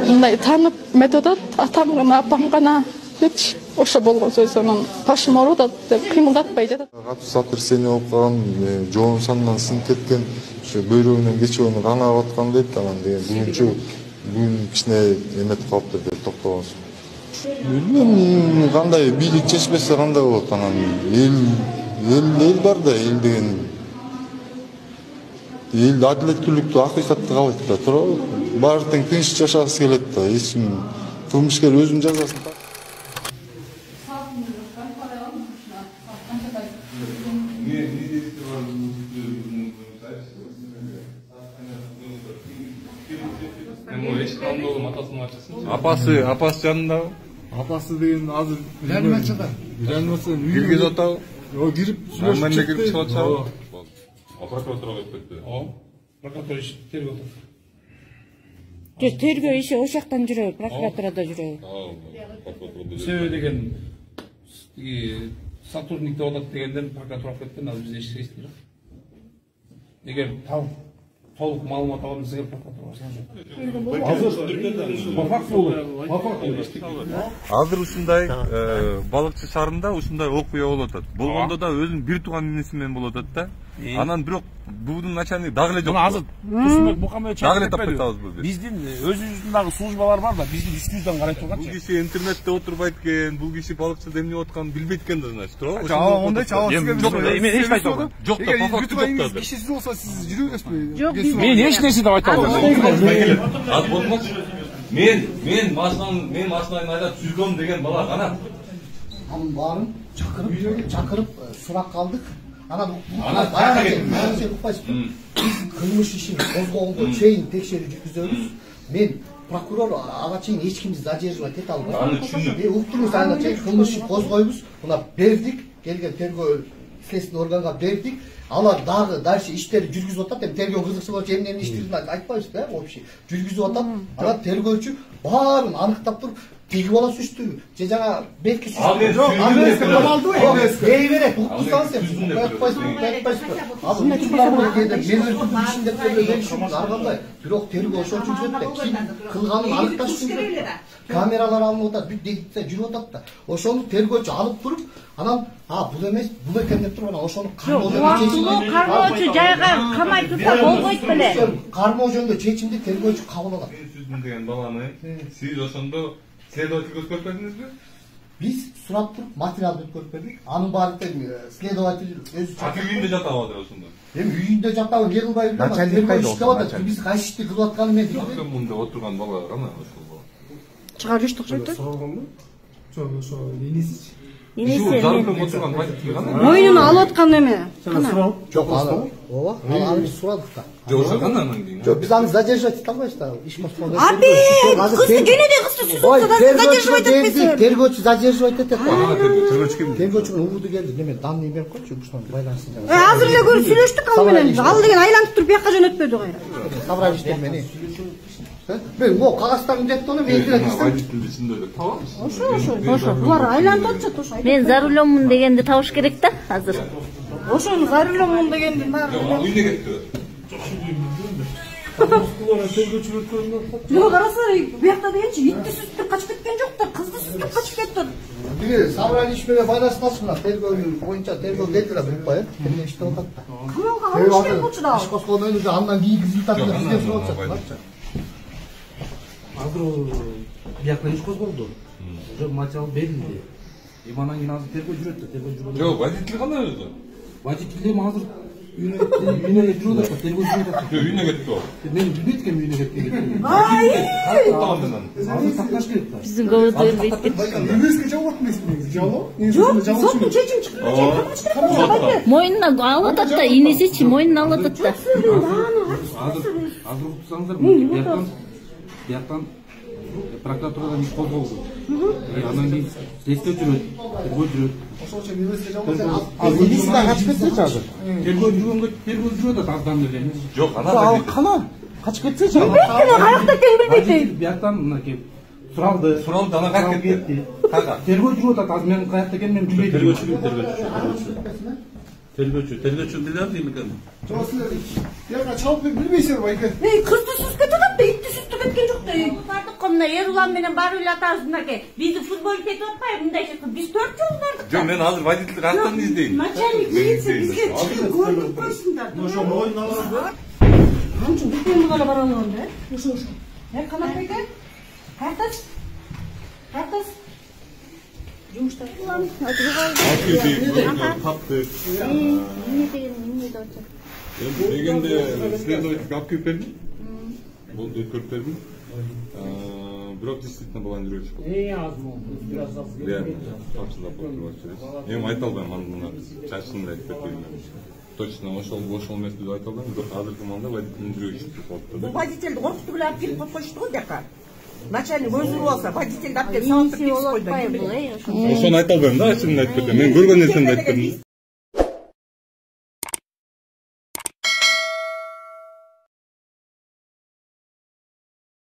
мындай таанып методот атам гана апам гана депчи ошо болгон сөз анан башым ооруп атат деп кыймылдатпай жатат. Катуу сотрясение болуп калган, жоон санынан сынып кеткен, ошо бөйрөгүнөн кечүүнү кан агып аткан дейт анан деген бүгүн кичине эметип калыптыр деп токтобоз. Билбейм кандай бийлик чечпесе кандай болот анан эл бар да, эл деген эл адилеттүүлүктү акыйкатты каалайт да, туурабы? Баары тең тынч жашагысы келет да, эч ким кылмышкер өзүнүн жазасын Апасы жанындабы? Апасы деген азыр реанимацияда. Киргиз атабы? Кирип Мен де кирип чыгып атабы? Прокуратурага кетти. Прокуратура тергөө. Тергөө иши ошол жактан жүрөбү, прокуратурада жүрөбү. Себеби деген сотрудник деп атат дегенден прокуратурага кеткен, азыр биз эч эстеп жок. Эгер толук маалымат алабыз деген Азыр ушундай балыкчы шаарында ушундай окуя болуп атат. Болгондо да өзүнүн бир тууган инеси менен болуп атат да. Анан бирок буудун начальник дагы эле жок. Азыр Тусунбек Мукамедович дагы эле таптап атабыз биз. Биздин өзүбүздүн дагы службалар бар да, биздин үстүбүздөн карай турган. Бул киши интернетте отурбайт экен, бул киши балыкчыда эмне болуп атканын билбейт экен да, значит, туурабы? Ондай чабат сизге жок, мен эч айта албайм. Жок да, по факту жок да. кишисиз болсо сиз жүрөсүзбү? Жок, Мен эч нерсе деп айта албайм. Az болмочу. Мен машинаны айдап сүзгөм деген бала кана. Анын баарын чакырып сурак калдык. Анан кылмыш ишин козгогонго чейин текшерүү жүргүзөбүз. Мен прокурор ага чейин эч кимди задерживать эте албайм. Аны түшүндүм. Уктуруңуз, ага чейин кылмыш ишин козгойбуз. Мына бердик, келген тергөө следственный органга бердик. Алар дагы дальше иштери жүргүзүп атат. Эми тергөө кызыкчы болчу эмне иштирин айтпайбыз да, общий. Жүргүзүп атат. Анан тергөөчү баарын аныктап туруп, тиги бала сүчтүбү же жана белки сүчтүбү. Жок, амнестия дей берет. Уксаңыз сен айтпайсызбы? Азыр учурлар кээде менин ишинде беришип аргандай. Бирок тергөө ошончо жүрөт да. Ким кылганын аныкташ үчүн камералар алынып атат, бүт дегитсе жүрүп атат да. Ошону тергөөчү алып туруп, анан бул эмес, бул экен деп туруп анан ошону кармоочу жайга камай турса болбойт беле. Кармоо жөнүндө чечимди тергөөчү кабыл алат. Мен сүздүм деген баланы сиз ошондо следователь өткөрүп бердиңизби? Биз сурап туруп материалды өткөрүп бердик. Анын баары тең следователь өзү Аты үйүндө жатабы азыр ошондо. Эми үйүндө жатабы, не кылбай билбейм. Начальник кайда отурат? Биз кайсы ишти кылып атканын мен билбейм. Мында отурган бала кана ошол бала. Чыгарып жүрүштүк жокпу? Сорогонбу? Жок, ошо энесичи. Мойнуна алып аткан эме. Жок, ооба. Аны сурадык да. Жок, ошо кандай анан кийин? Жок, биз аны задержать эте албайбыз да. Иш козгондо. Кызды кенеде кызды сүзүп задерживать этпесин. Тергөөчү задерживать этет. Тергөөчү ким? Тергөөчүнүн убуду келди. Неме данный берип койчу, ушунан байланысын. Азыр эле көрүп сүйлөштүк ал менен. Ал деген айланып туруп бияка жөнөтпөдү кайра. Собрались мени. Мен могу кагазтарын жеттону мен эле Ошо. Булар айланып атышат ошо. Мен за рулёммун дегенди табыш керек да азыр. Ошону за рулёммун дегенди баары. Үйүнө кетти. Жок, карасаңар, буякта дегенчи итти сүзүп качып кеткен жок да, кызды сүзүп качып кетти. Биги собрались менен байланышкансыңар, тергөө боюнча тергөө келди да билбай, эмне иштеп атат да. Камалга алып кетип болчу да. Иш козгондон өзү андан кийинки результатын бизден сурап атышат. Азыр бияка иш козголду. Уже материал берилди. Анан кийин азыр тергөө жүрөт да, тергөө жүрөт. Жок, водитель кандай өзү? Водитель эми азыр үйүнө жүрүп атат, тергөө жүрүп атат. Үйүнө кетти о. Мен билбейт экенмин үйүнө кеткенин. Азыр такташ керек да. Биздин көбөдө билбейт. Юристке жабат эмеспи? Жабо? Жок, соттун чечими чыкты. Мойнуна алып атат да, инесичи мойнуна алып атат да. Азыр уксаңыздар, бияктан прокуратурадан иш козголду. Анан кийин следствие жүрөт, тергөө жүрөт. Ошончо юристке жабат. Инеси да качып кетсечи азыр. Тергөө жүргөнгө тергөө жүрөт да аздан эле. Жок, анан кана качып кетсечи. Каякта экенин билбейт. Бияктан мынакей суралды. Суралды, анан кайтып кетти. Тергөө жүрүп атат, азыр мен каякта экенин мен билбейт. Тергөөчү билет эми экен. Жок, силер яга чалып билбейсиңер байке. Кызды сүзүп кетип атат да, итти сүзүп кеткен жок да. Бардык мына Эрулан менен барып эле атабыз мынакей. Бизди футбол кетип атпайбы мындай чыкты. Биз 4 жол бардык. Жок, мен азыр водитель каттан издейм. Начальник милиция бизге чыгып көрүп койсундар. Ошо моюн алабы? Анча бүкөн гана бара алган да. Ошо. Канат беке? Картас? Картас? Жумушта кылам. Капты. Эмне деп атат? Дегенде следователь алып келип бердим. Бул көрүп бердим. Бирок действительно баландырууч болду. Реально, тапшырып коюп. Эми айта албайм аны чачында айтып бердим. Точно ошол эмес деп айта албайм. Бирок азыркы маалда водитель болуптур. Бул водительди коркутуп эле алып келип койчу го жака. Начальник өзү болсо водительди алып келип сабактап кетип койду. Ошону айта албайм да, ачыгын айтып бердим. Мен көргөн нерсемди айтып бердим.